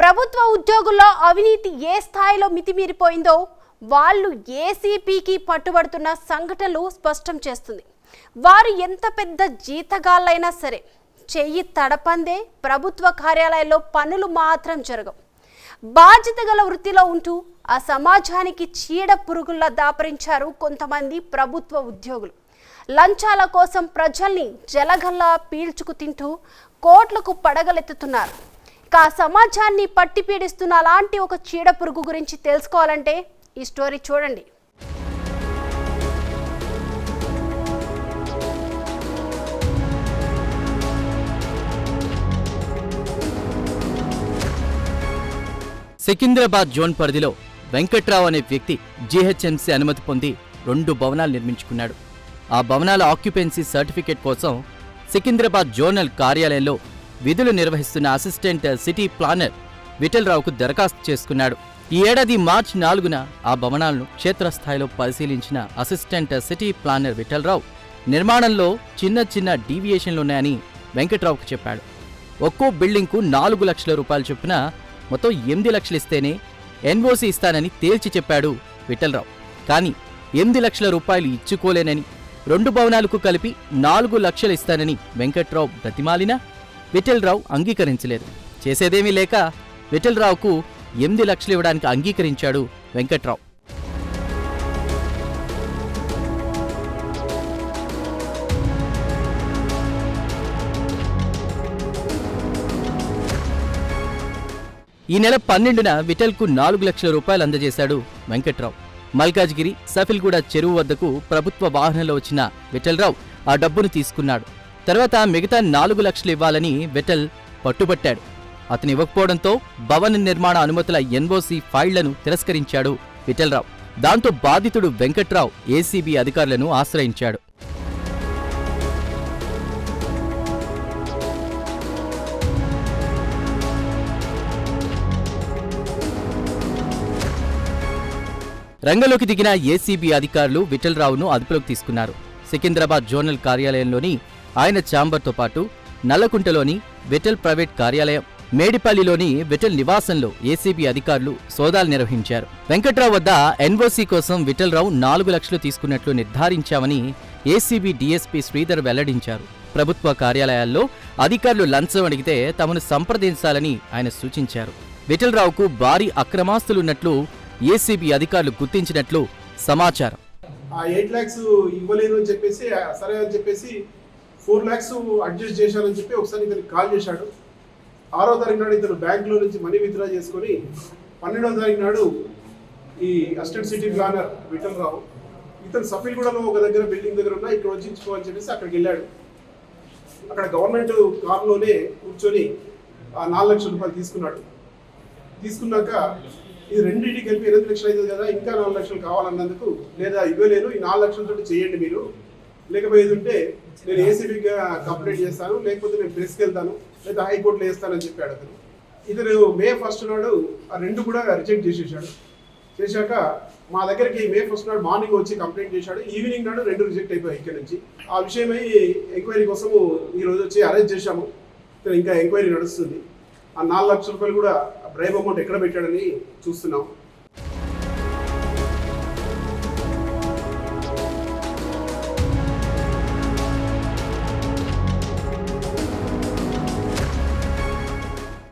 ప్రభుత్వ ఉద్యోగుల్లో అవినీతి ఏ స్థాయిలో మితిమీరిపోయిందో వాళ్ళు ఏసీపీకి పట్టుబడుతున్న సంఘటనలు స్పష్టం చేస్తుంది. వారు ఎంత పెద్ద జీతగాళ్ళైనా సరే చెయ్యి తడపందే ప్రభుత్వ కార్యాలయాల్లో పనులు మాత్రం జరగవు. బాధ్యత గల వృత్తిలో ఉంటూ ఆ సమాజానికి చీడ పురుగుల్లా దాపరించారు కొంతమంది ప్రభుత్వ ఉద్యోగులు. లంచాల కోసం ప్రజల్ని జలగల్లా పీల్చుకు తింటూ కోట్లకు పడగలెత్తుతున్నారు. ఆ సమాజాన్ని పట్టి పీడిస్తున్న అలాంటి ఒక చీడ పురుగు గురించి తెలుసుకోవాలంటే ఈ స్టోరీ చూడండి. సికింద్రాబాద్ జోన్ పరిధిలో వెంకట్రావు అనే వ్యక్తి జీహెచ్ఎంసీ అనుమతి పొంది 2 భవనాలు నిర్మించుకున్నాడు. ఆ భవనాల ఆక్యుపెన్సీ సర్టిఫికేట్ కోసం సికింద్రాబాద్ జోనల్ కార్యాలయంలో విధులు నిర్వహిస్తున్న అసిస్టెంట్ సిటీ ప్లానర్ విఠలరావుకు దరఖాస్తు చేసుకున్నాడు. ఈ ఏడాది మార్చి 4న ఆ భవనాలను క్షేత్రస్థాయిలో పరిశీలించిన అసిస్టెంట్ సిటీ ప్లానర్ విఠలరావు నిర్మాణంలో చిన్న డీవియేషన్లున్నాయని వెంకట్రావుకు చెప్పాడు. ఒక్కో బిల్డింగ్కు 4 లక్షల రూపాయలు చొప్పున మొత్తం 8 లక్షలు ఇస్తేనే ఎన్ఓసీ ఇస్తానని తేల్చి చెప్పాడు విఠలరావు. కానీ 8 లక్షల రూపాయలు ఇచ్చుకోలేనని 2 భవనాలకు కలిపి 4 లక్షలు ఇస్తానని వెంకట్రావు బ్రతిమాలినా విఠలరావు అంగీకరించలేదు. చేసేదేమీ లేక విఠలరావుకు 8 లక్షలు ఇవ్వడానికి అంగీకరించాడు వెంకట్రావు. ఈ నెల 12న విఠల్కు 4 లక్షల రూపాయలు అందజేశాడు వెంకట్రావు. మల్కాజ్గిరి సఫిల్గూడ చెరువు వద్దకు ప్రభుత్వ వాహనంలో వచ్చిన విఠలరావు ఆ డబ్బును తీసుకున్నాడు. తర్వాత మిగతా 4 లక్షలు ఇవ్వాలని విఠల్ పట్టుబట్టాడు. అతను ఇవ్వకపోవడంతో భవన నిర్మాణ అనుమతుల ఎన్ఓసీ ఫైళ్లను తిరస్కరించాడు విఠలరావు. దాంతో బాధితుడు వెంకట్రావు ఏసీబీ అధికారులను ఆశ్రయించాడు. రంగంలోకి దిగిన ఏసీబీ అధికారులు విఠలరావును అదుపులోకి తీసుకున్నారు. సికింద్రాబాద్ జోనల్ కార్యాలయంలోని ఆయన ఛాంబర్తో పాటు నల్లకుంటలోని విఠల్ ప్రైవేట్ కార్యాలయం, మేడిపల్లిలోని విఠల్ నివాసంలో ఏసీబీ అధికారులు సోదాలు నిర్వహించారు. వెంకట్రావు వద్ద ఎన్ఓసీ కోసం విఠలరావు 4 లక్షలు తీసుకున్నట్లు నిర్ధారించామని ఏసీబీ డీఎస్పీ శ్రీధర్ వెల్లడించారు. ప్రభుత్వ కార్యాలయాల్లో అధికారులు లంచం అడిగితే తమను సంప్రదించాలని ఆయన సూచించారు. విఠలరావుకు భారీ అక్రమాస్తులున్నట్లు ఏసీబీ అధికారులు గుర్తించినట్లు సమాచారం. 8 lakhs ఇవ్వలేను అని చెప్పేసి సరే అని చెప్పేసి 4 lakhs అడ్జస్ట్ చేశానని చెప్పి ఒకసారి ఇతనికి కాల్ చేశాడు. 6వ తారీఖు నాడు ఇతను బ్యాంకులో నుంచి మనీ విత్డ్రా చేసుకొని 12వ తారీఖు నాడు ఈ అసిస్టెంట్ సిటీ ప్లానర్ విఠలరావు ఇతను సఫిల్గూడలో ఒక దగ్గర బిల్డింగ్ దగ్గర ఉన్నా ఇక్కడ వచ్చి ఇచ్చుకోవాలని చెప్పేసి అక్కడికి వెళ్ళాడు. అక్కడ గవర్నమెంట్ కార్లోనే కూర్చొని 4 లక్షల రూపాయలు తీసుకున్నాడు. తీసుకున్నాక ఇది రెండింటికి కలిపి 8 లక్షలు అవుతుంది కదా, ఇంకా 4 లక్షలు కావాలన్నందుకు లేదా ఇవ్వలేను, ఈ 4 లక్షలతో చేయండి మీరు, లేకపోయేది ఉంటే నేను ఏసీబీగా కంప్లైంట్ చేస్తాను, లేకపోతే నేను ప్రెస్కి వెళ్తాను, లేదా హైకోర్టులో వేస్తానని చెప్పాడు అతను. ఇతను మే 1 నాడు ఆ 2 కూడా రిజెక్ట్ చేసేసాడు. చేశాక మా దగ్గరికి మే 1 నాడు మార్నింగ్ వచ్చి కంప్లైంట్ చేశాడు. ఈవినింగ్ నాడు 2 రిజెక్ట్ అయిపోయాయి ఇక్కడ నుంచి. ఆ విషయమై ఎంక్వైరీ కోసము ఈరోజు వచ్చి అరెస్ట్ చేశాము. ఇంకా ఎంక్వైరీ నడుస్తుంది. ఆ 4 లక్షల రూపాయలు కూడా బ్రైబ్ అమౌంట్ ఎక్కడ పెట్టాడని చూస్తున్నాం.